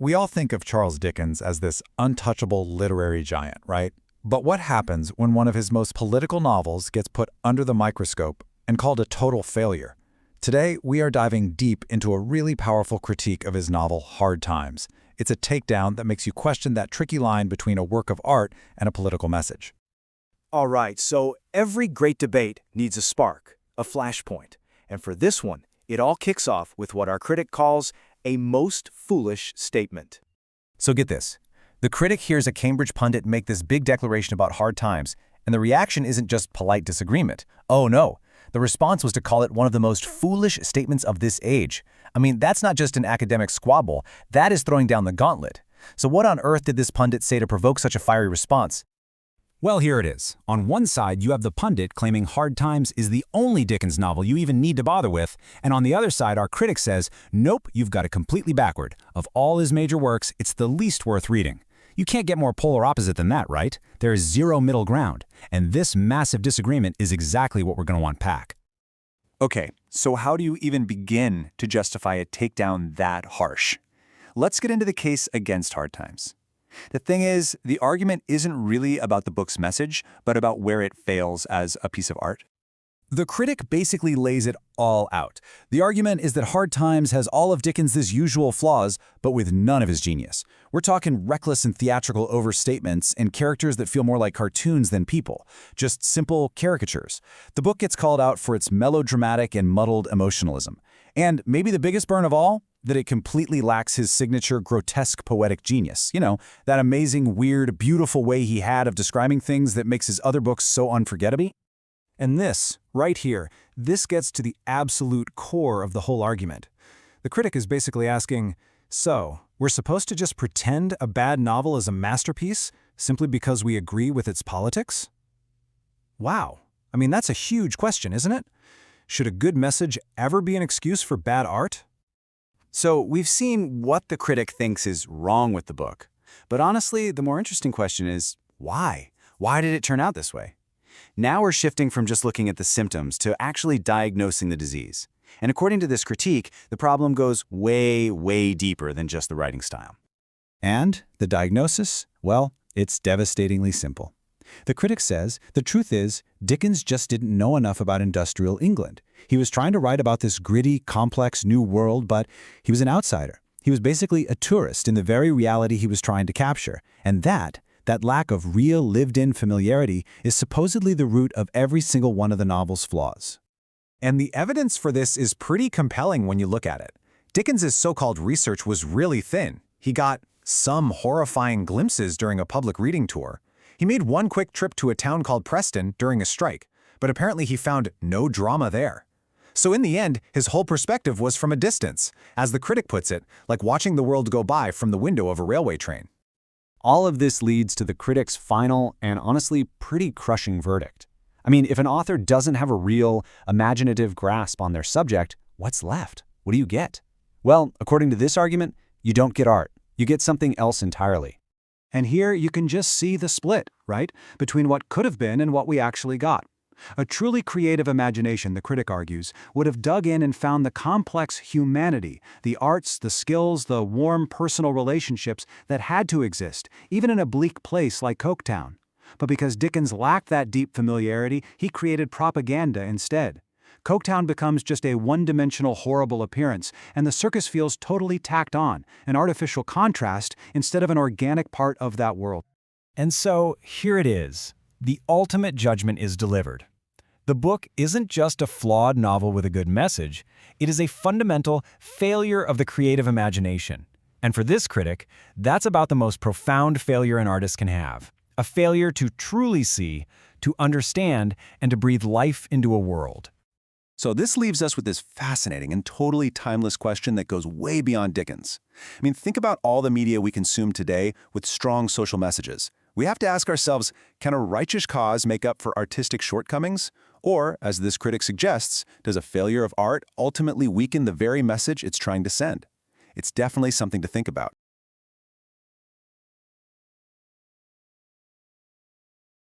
We all think of Charles Dickens as this untouchable literary giant, right? But what happens when one of his most political novels gets put under the microscope and called a total failure? Today, we are diving deep into a really powerful critique of his novel, Hard Times. It's a takedown that makes you question that tricky line between a work of art and a political message. All right, so every great debate needs a spark, a flashpoint. And for this one, it all kicks off with what our critic calls a most foolish statement. So get this. The critic hears a Cambridge pundit make this big declaration about Hard Times, and the reaction isn't just polite disagreement. Oh no, the response was to call it one of the most foolish statements of this age. I mean, that's not just an academic squabble, that is throwing down the gauntlet. So what on earth did this pundit say to provoke such a fiery response? Well, here it is. On one side, you have the pundit claiming Hard Times is the only Dickens novel you even need to bother with, and on the other side, our critic says, nope, you've got it completely backward. Of all his major works, it's the least worth reading. You can't get more polar opposite than that, right? There is zero middle ground, and this massive disagreement is exactly what we're going to unpack. Okay, so how do you even begin to justify a takedown that harsh? Let's get into the case against Hard Times. The thing is, the argument isn't really about the book's message, but about where it fails as a piece of art. The critic basically lays it all out. The argument is that Hard Times has all of Dickens' usual flaws, but with none of his genius. We're talking reckless and theatrical overstatements and characters that feel more like cartoons than people, just simple caricatures. The book gets called out for its melodramatic and muddled emotionalism. And maybe the biggest burn of all, that it completely lacks his signature grotesque poetic genius. You know, that amazing, weird, beautiful way he had of describing things that makes his other books so unforgettable. And this, right here, this gets to the absolute core of the whole argument. The critic is basically asking, so, we're supposed to just pretend a bad novel is a masterpiece simply because we agree with its politics? Wow. I mean, that's a huge question, isn't it? Should a good message ever be an excuse for bad art? So we've seen what the critic thinks is wrong with the book. But honestly, the more interesting question is, why? Why did it turn out this way? Now we're shifting from just looking at the symptoms to actually diagnosing the disease. And according to this critique, the problem goes way, way deeper than just the writing style. And the diagnosis? Well, it's devastatingly simple. The critic says, the truth is, Dickens just didn't know enough about industrial England. He was trying to write about this gritty, complex new world, but he was an outsider. He was basically a tourist in the very reality he was trying to capture. And that lack of real, lived-in familiarity is supposedly the root of every single one of the novel's flaws. And the evidence for this is pretty compelling when you look at it. Dickens' so-called research was really thin. He got some horrifying glimpses during a public reading tour. He made one quick trip to a town called Preston during a strike, but apparently he found no drama there. So in the end, his whole perspective was from a distance, as the critic puts it, like watching the world go by from the window of a railway train. All of this leads to the critic's final and honestly pretty crushing verdict. I mean, if an author doesn't have a real, imaginative grasp on their subject, what's left? What do you get? Well, according to this argument, you don't get art. You get something else entirely. And here you can just see the split, right, between what could have been and what we actually got. A truly creative imagination, the critic argues, would have dug in and found the complex humanity, the arts, the skills, the warm personal relationships that had to exist, even in a bleak place like Coketown. But because Dickens lacked that deep familiarity, he created propaganda instead. Coketown becomes just a one-dimensional horrible appearance, and the circus feels totally tacked on, an artificial contrast instead of an organic part of that world. And so, here it is. The ultimate judgment is delivered. The book isn't just a flawed novel with a good message, it is a fundamental failure of the creative imagination. And for this critic, that's about the most profound failure an artist can have. A failure to truly see, to understand, and to breathe life into a world. So this leaves us with this fascinating and totally timeless question that goes way beyond Dickens. I mean, think about all the media we consume today with strong social messages. We have to ask ourselves, can a righteous cause make up for artistic shortcomings? Or, as this critic suggests, does a failure of art ultimately weaken the very message it's trying to send? It's definitely something to think about.